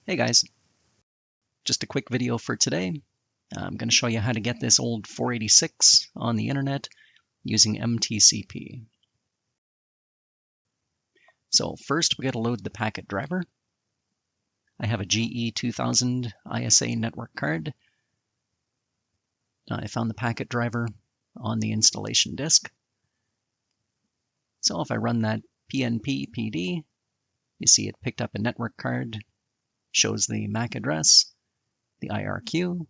Hey guys, just a quick video for today. I'm going to show you how to get this old 486 on the internet using mTCP. So first we got to load the packet driver. I have a GE2000 ISA network card. I found the packet driver on the installation disk. So if I run that pnp pd, you see it picked up a network card, shows the MAC address, the IRQ,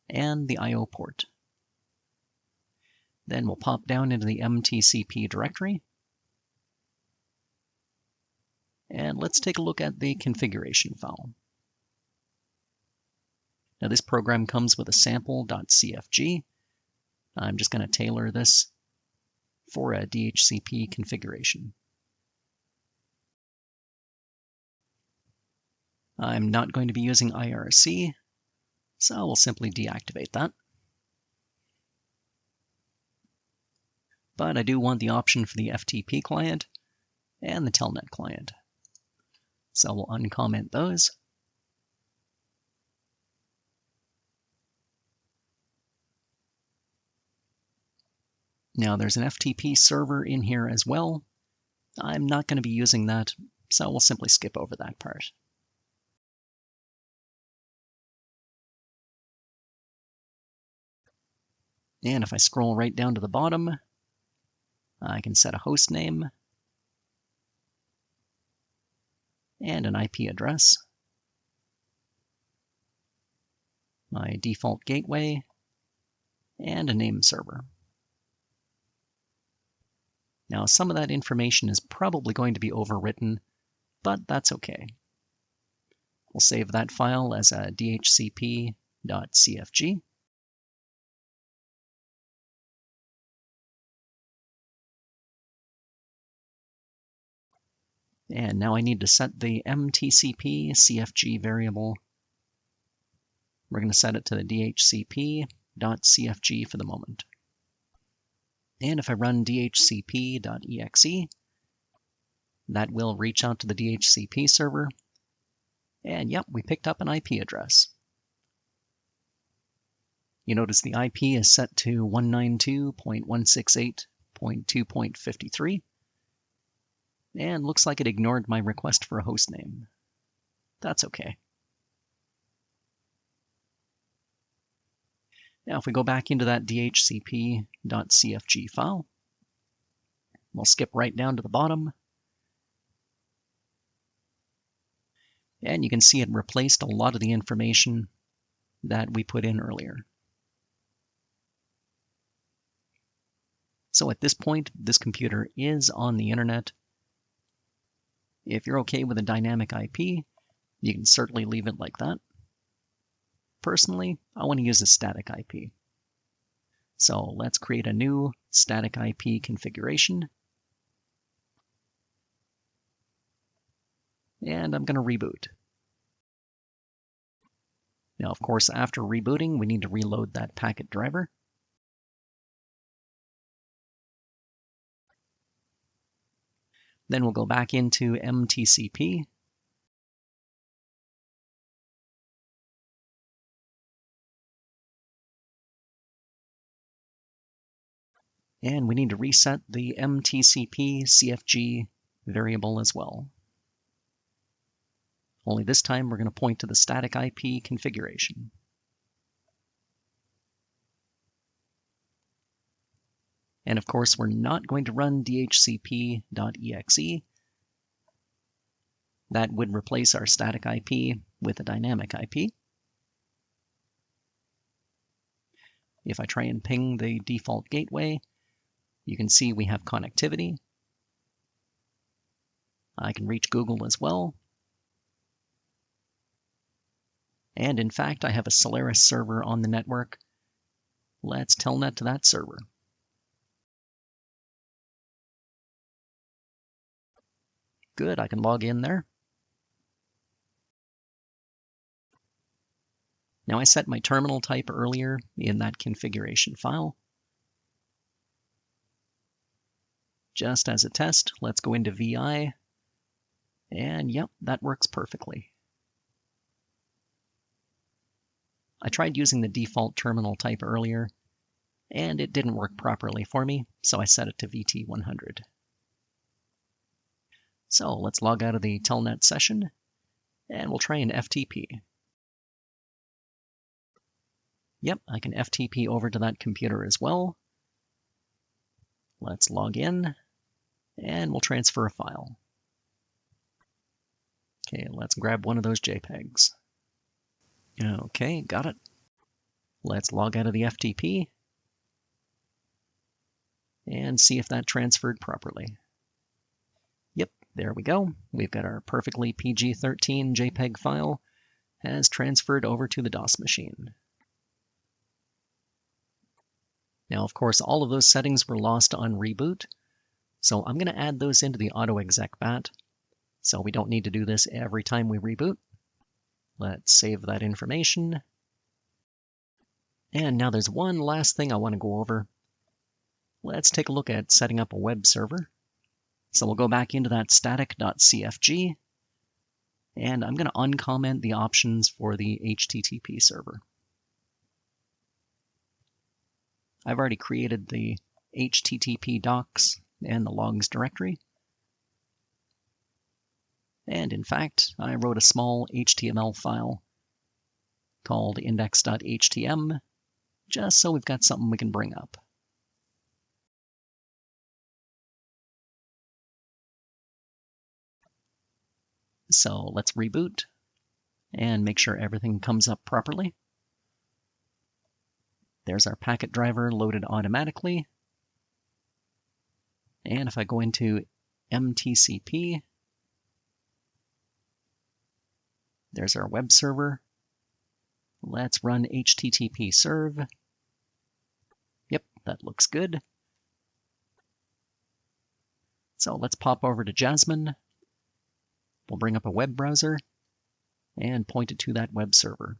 and the I/O port. Then we'll pop down into the mTCP directory, and let's take a look at the configuration file. Now this program comes with a sample.cfg. I'm just going to tailor this for a DHCP configuration. I'm not going to be using IRC, so we'll simply deactivate that. But I do want the option for the FTP client and the Telnet client. So we'll uncomment those. Now there's an FTP server in here as well. I'm not going to be using that, so we'll simply skip over that part. And if I scroll right down to the bottom, I can set a host name and an IP address, my default gateway, and a name server. Now some of that information is probably going to be overwritten, but that's okay. We'll save that file as a DHCP.cfg. And now I need to set the mTCP CFG variable. We're going to set it to the DHCP.cfg for the moment. And if I run DHCP.exe, that will reach out to the DHCP server. And yep, we picked up an IP address. You notice the IP is set to 192.168.2.53. And looks like it ignored my request for a host name. That's okay. Now if we go back into that DHCP.cfg file, we'll skip right down to the bottom. And you can see it replaced a lot of the information that we put in earlier. So at this point, this computer is on the internet. If you're okay with a dynamic IP, you can certainly leave it like that. Personally, I want to use a static IP. So let's create a new static IP configuration. And I'm going to reboot. Now, of course, after rebooting, we need to reload that packet driver. Then we'll go back into mTCP. And we need to reset the mTCP CFG variable as well. Only this time we're going to point to the static IP configuration. And of course, we're not going to run DHCP.exe. That would replace our static IP with a dynamic IP. If I try and ping the default gateway, you can see we have connectivity. I can reach Google as well. And in fact, I have a Solaris server on the network. Let's telnet to that server. Good, I can log in there. Now I set my terminal type earlier in that configuration file. Just as a test, let's go into VI. And yep, that works perfectly. I tried using the default terminal type earlier, and it didn't work properly for me, so I set it to VT100. So let's log out of the telnet session, and we'll try an FTP. Yep, I can FTP over to that computer as well. Let's log in, and we'll transfer a file. Okay, let's grab one of those JPEGs. Okay, got it. Let's log out of the FTP and see if that transferred properly. Yep, there we go. We've got our perfectly PG-13 JPEG file has transferred over to the DOS machine. Now, of course, all of those settings were lost on reboot, so I'm going to add those into the autoexec bat, so we don't need to do this every time we reboot. Let's save that information. And now there's one last thing I want to go over. Let's take a look at setting up a web server. So we'll go back into that static.cfg, and I'm going to uncomment the options for the HTTP server. I've already created the HTTP docs and the logs directory. And in fact, I wrote a small HTML file called index.htm, just so we've got something we can bring up. So let's reboot and make sure everything comes up properly. There's our packet driver loaded automatically. And if I go into mTCP, there's our web server. Let's run HTTP serve. Yep, that looks good. So let's pop over to Jasmine. We'll bring up a web browser and point it to that web server.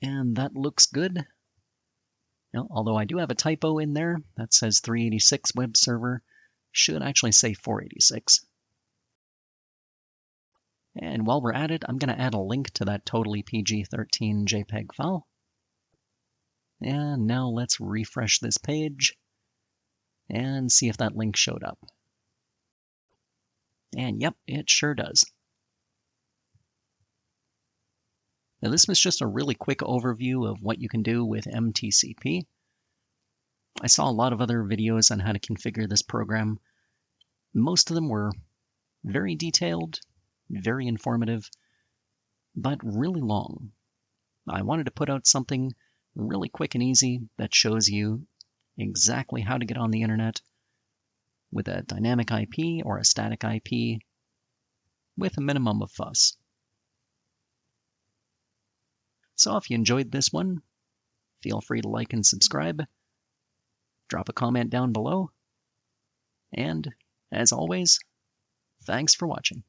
And that looks good. Now, although I do have a typo in there that says 386 web server, should actually say 486. And while we're at it, I'm going to add a link to that totally PG-13 JPEG file. And now let's refresh this page and see if that link showed up. And yep, it sure does. Now this was just a really quick overview of what you can do with mTCP. I saw a lot of other videos on how to configure this program. Most of them were very detailed, very informative, but really long. I wanted to put out something really quick and easy that shows you exactly how to get on the internet with a dynamic IP or a static IP with a minimum of fuss. So if you enjoyed this one, feel free to like and subscribe, drop a comment down below, and as always, thanks for watching.